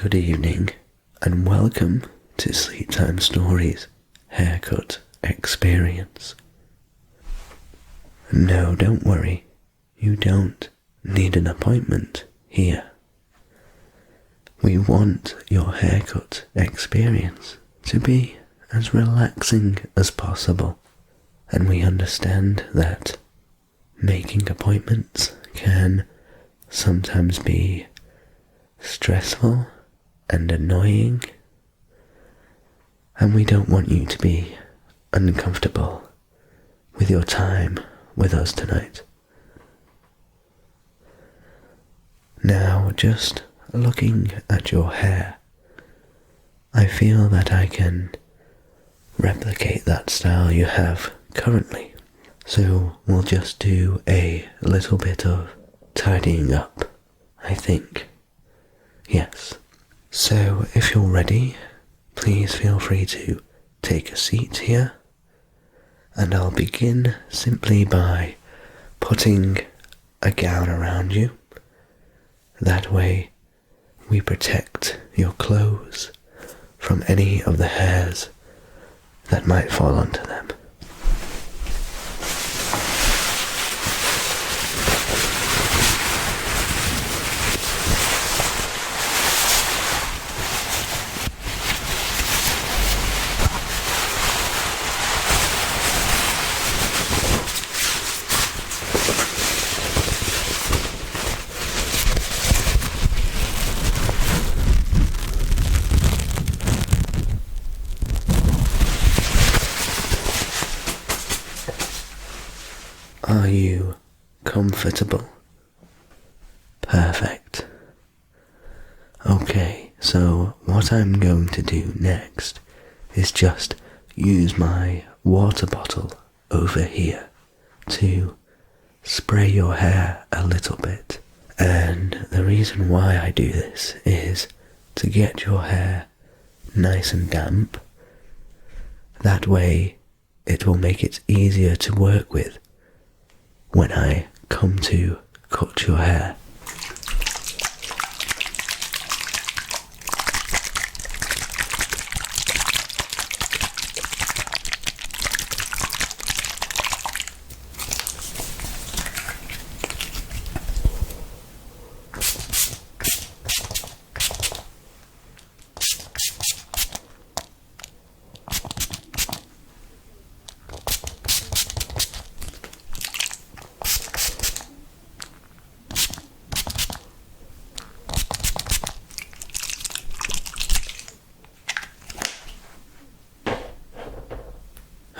good evening, and welcome to Sleep Time Stories Haircut Experience. No, don't worry, you don't need an appointment here. We want your haircut experience to be as relaxing as possible, and we understand that making appointments can sometimes be stressful and annoying, and we don't want you to be uncomfortable with your time with us tonight. Now, just looking at your hair, I feel that I can replicate that style you have currently. So we'll just do a little bit of tidying up, I think. Yes. So if you're ready, please feel free to take a seat here, and I'll begin simply by putting a gown around you. That way we protect your clothes from any of the hairs that might fall onto them. Are you comfortable? Perfect. Okay, so what I'm going to do next is just use my water bottle over here to spray your hair a little bit. And the reason why I do this is to get your hair nice and damp. That way it will make it easier to work with when I come to cut your hair.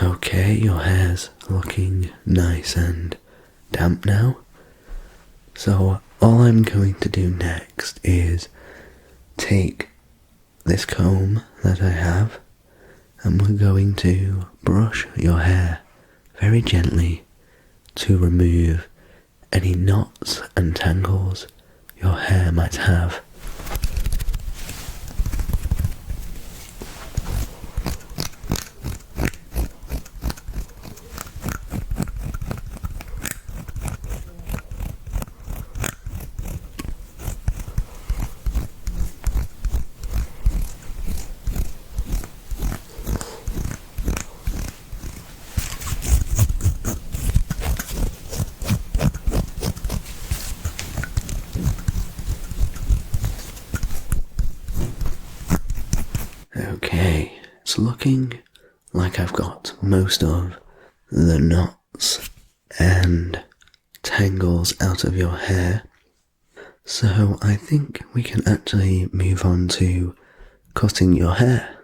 Okay, your hair's looking nice and damp now. So all I'm going to do next is take this comb that I have, and we're going to brush your hair very gently to remove any knots and tangles your hair might have. Okay, it's looking like I've got most of the knots and tangles out of your hair, so I think we can actually move on to cutting your hair.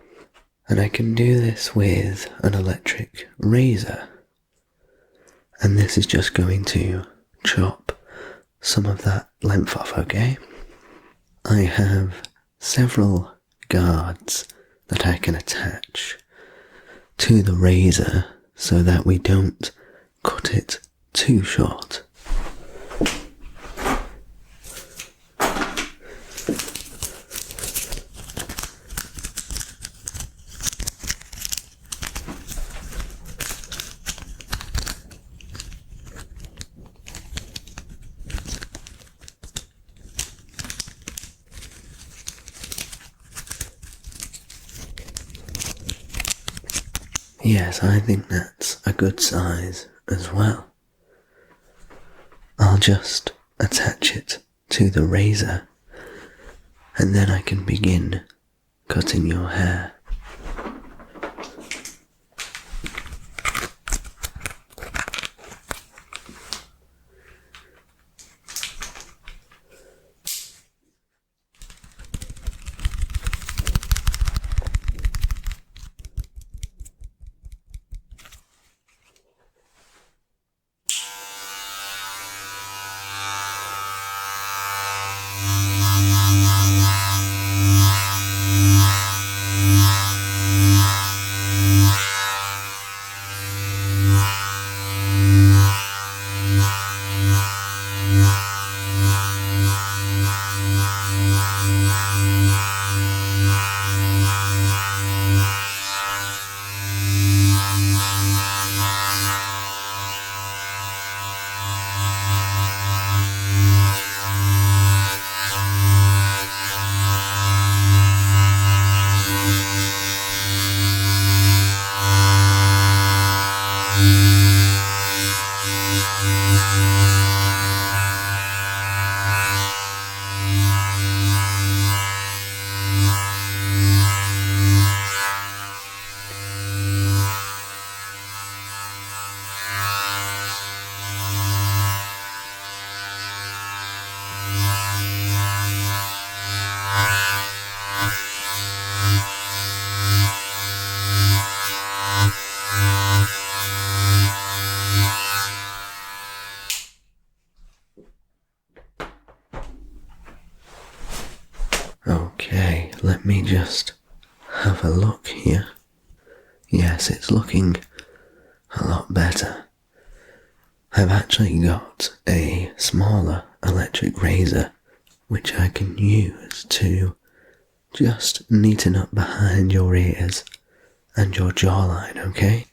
And I can do this with an electric razor, and this is just going to chop some of that length off, okay? I have several guards that I can attach to the razor so that we don't cut it too short. Yes, I think that's a good size as well. I'll just attach it to the razor and then I can begin cutting your hair. Okay, let me just have a look here. Yes, it's looking a lot better. I've actually got a smaller electric razor which I can use to just neaten up behind your ears and your jawline, okay?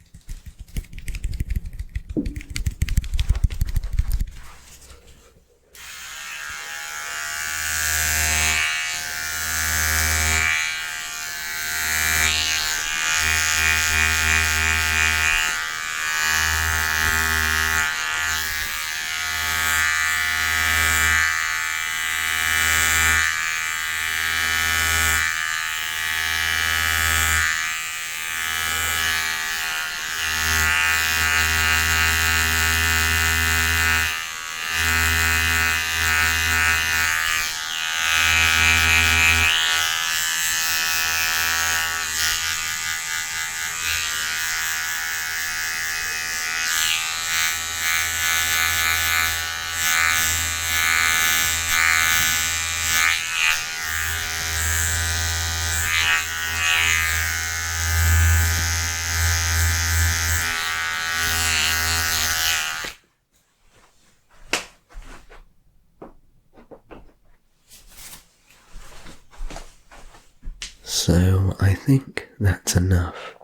So I think that's enough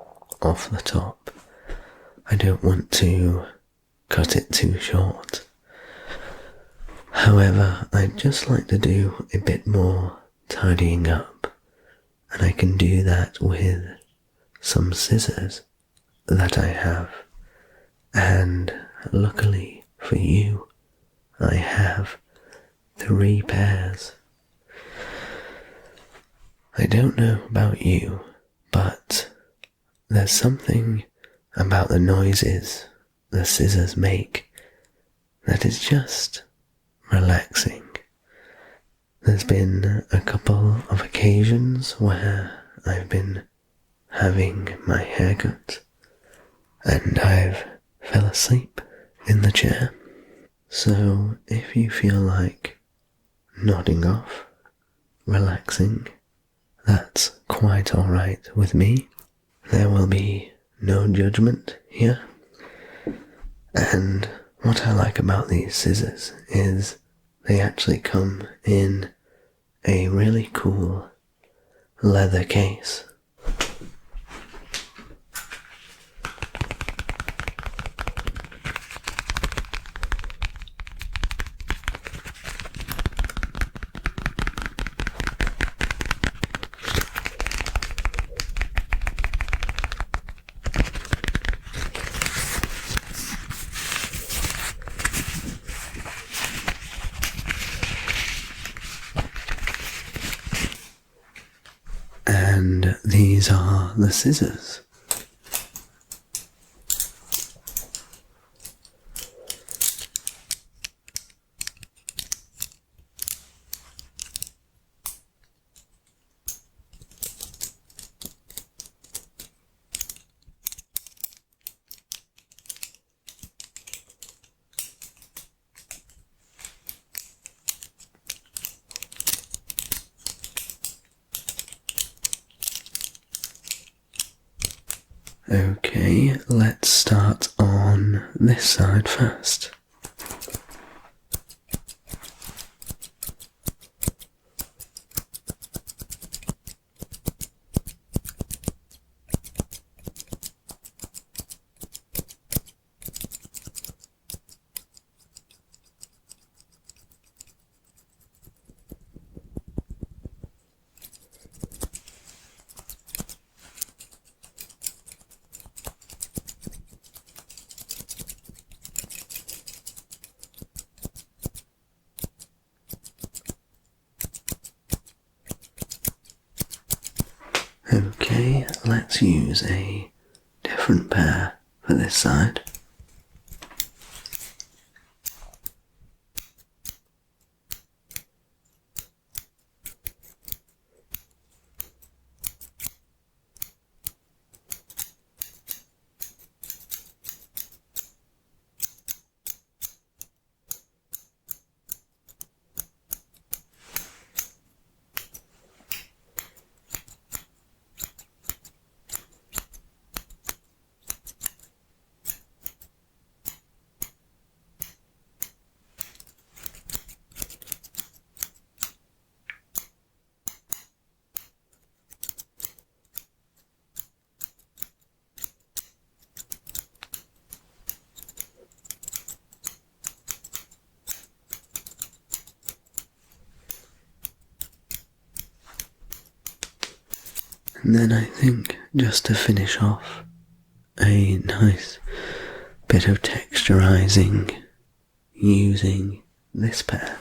off the top. I don't want to cut it too short. However, I'd just like to do a bit more tidying up, and I can do that with some scissors that I have. And luckily for you, I have 3 pairs. I don't know about you, but there's something about the noises the scissors make that is just relaxing. There's been a couple of occasions where I've been having my hair cut and I've fell asleep in the chair. So if you feel like nodding off, relaxing, that's quite alright with me. There will be no judgment here. And what I like about these scissors is they actually come in a really cool leather case. And these are the scissors. Okay, let's start on this side first. Okay, let's use a different pair for this side. And then I think, just to finish off, a nice bit of texturizing using this pair.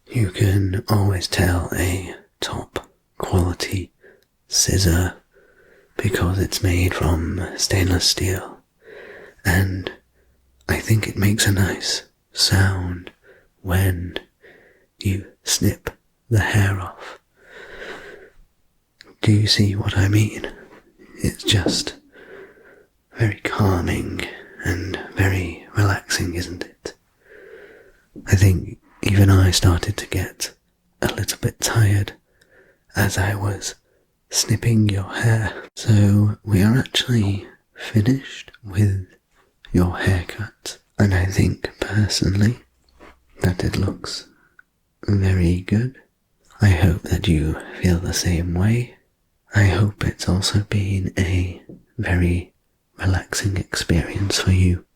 You can always tell a top quality scissor because it's made from stainless steel, and I think it makes a nice sound when you snip the hair off. Do you see what I mean? It's just very calming and very relaxing, isn't it? I think even I started to get a little bit tired as I was snipping your hair. So we are actually finished with your haircut, and I think personally that it looks very good. I hope that you feel the same way. I hope it's also been a very relaxing experience for you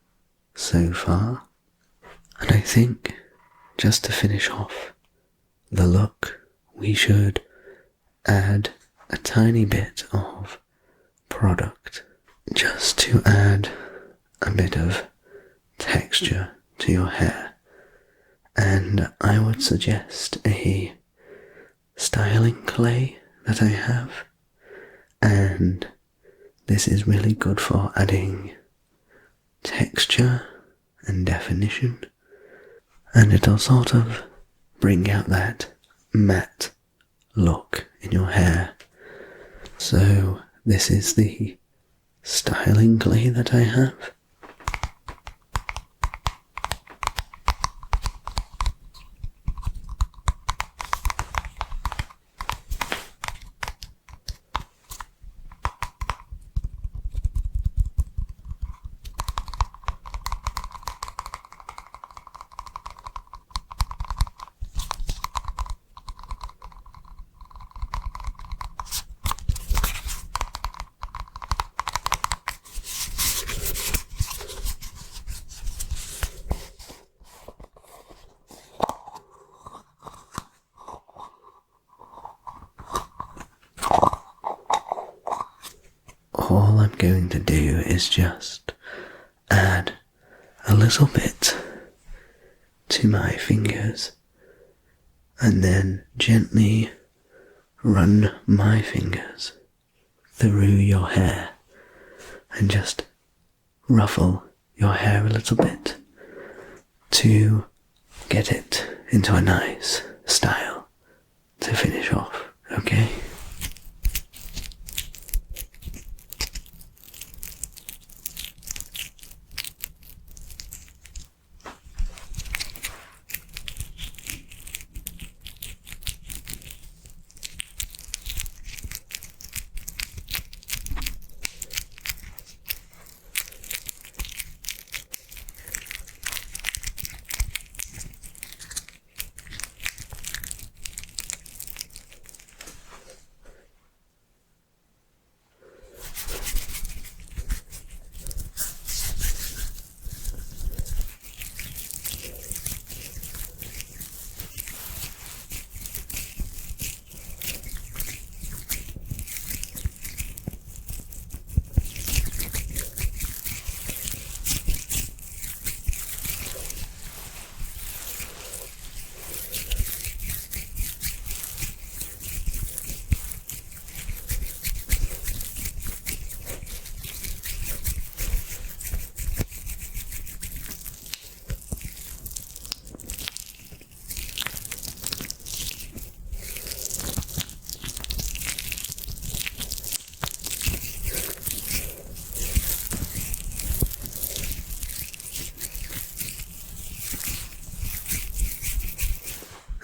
so far. And I think, just to finish off the look, we should add a tiny bit of product just to add a bit of texture to your hair. And I would suggest a styling clay that I have, and this is really good for adding texture and definition, and it'll sort of bring out that matte look in your hair. So this is the styling clay that I have. All I'm going to do is just add a little bit to my fingers and then gently run my fingers through your hair and just ruffle your hair a little bit to get it into a nice style to finish off, okay?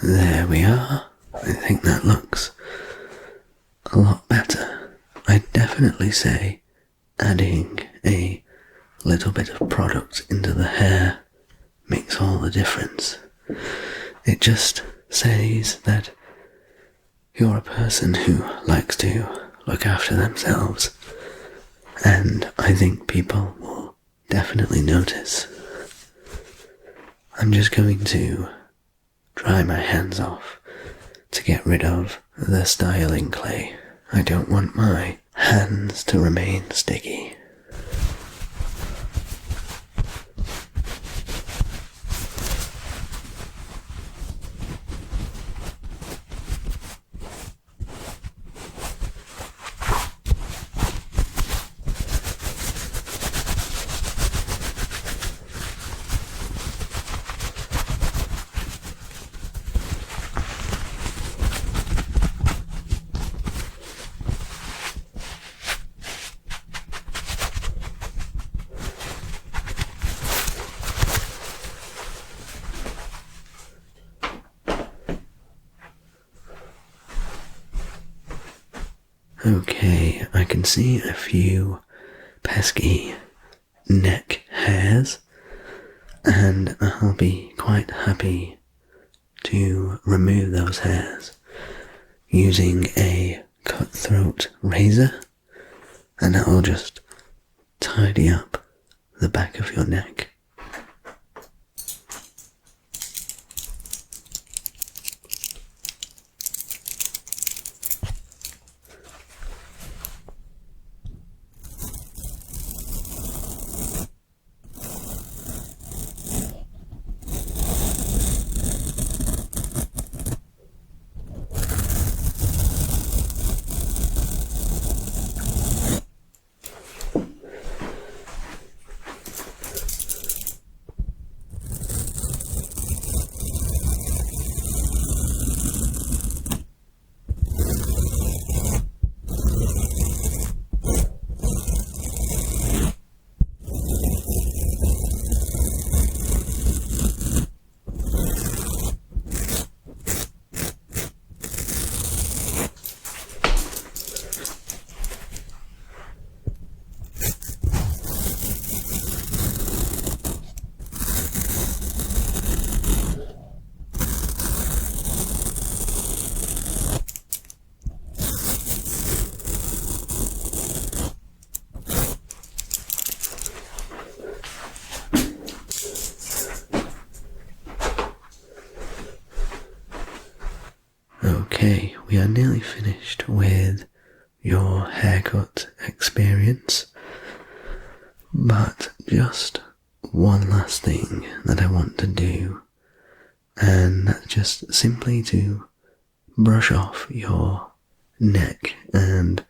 There we are. I think that looks a lot better. I'd definitely say adding a little bit of product into the hair makes all the difference. It just says that you're a person who likes to look after themselves, and I think people will definitely notice. I'm just going to dry my hands off to get rid of the styling clay. I don't want my hands to remain sticky. Okay, I can see a few pesky neck hairs, and I'll be quite happy to remove those hairs using a cutthroat razor, and that will just tidy up the back of your neck. Okay, we are nearly finished with your haircut experience, but just one last thing that I want to do, and that's just simply to brush off your neck and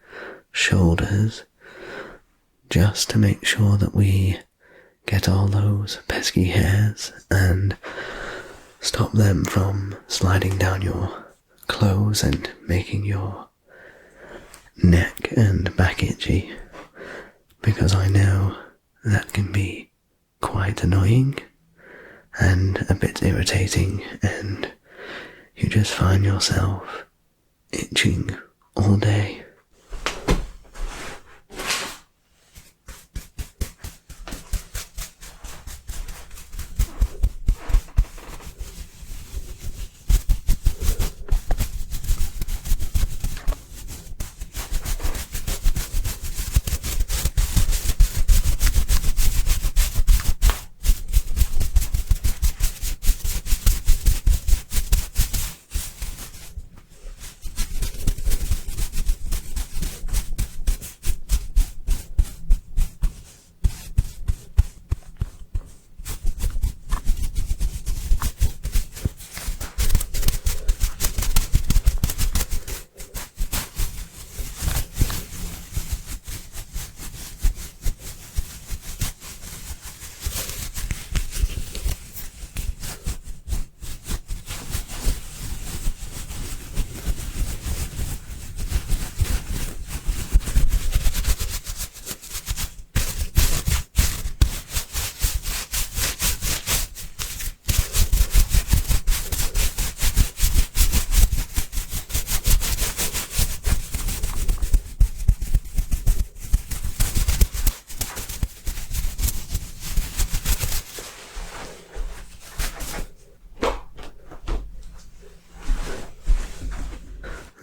shoulders, just to make sure that we get all those pesky hairs and stop them from sliding down your clothes and making your neck and back itchy, because I know that can be quite annoying and a bit irritating, and you just find yourself itching all day.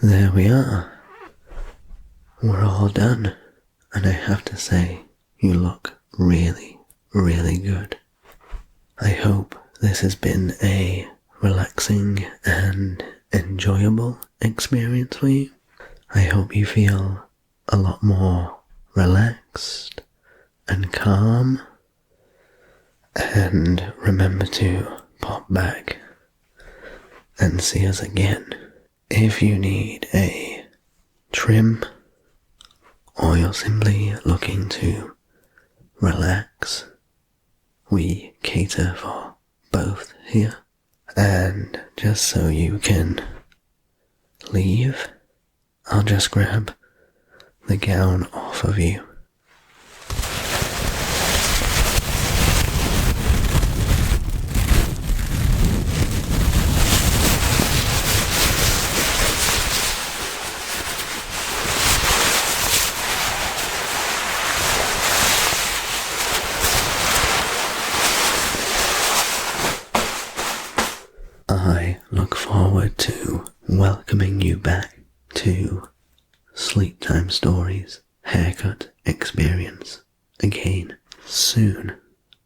There we are. We're all done, and I have to say, you look really, really good. I hope this has been a relaxing and enjoyable experience for you. I hope you feel a lot more relaxed and calm, and remember to pop back and see us again if you need a trim, or you're simply looking to relax. We cater for both here. And just so you can leave, I'll just grab the gown off of you. I look forward to welcoming you back to Sleep Time Stories Haircut Experience again soon.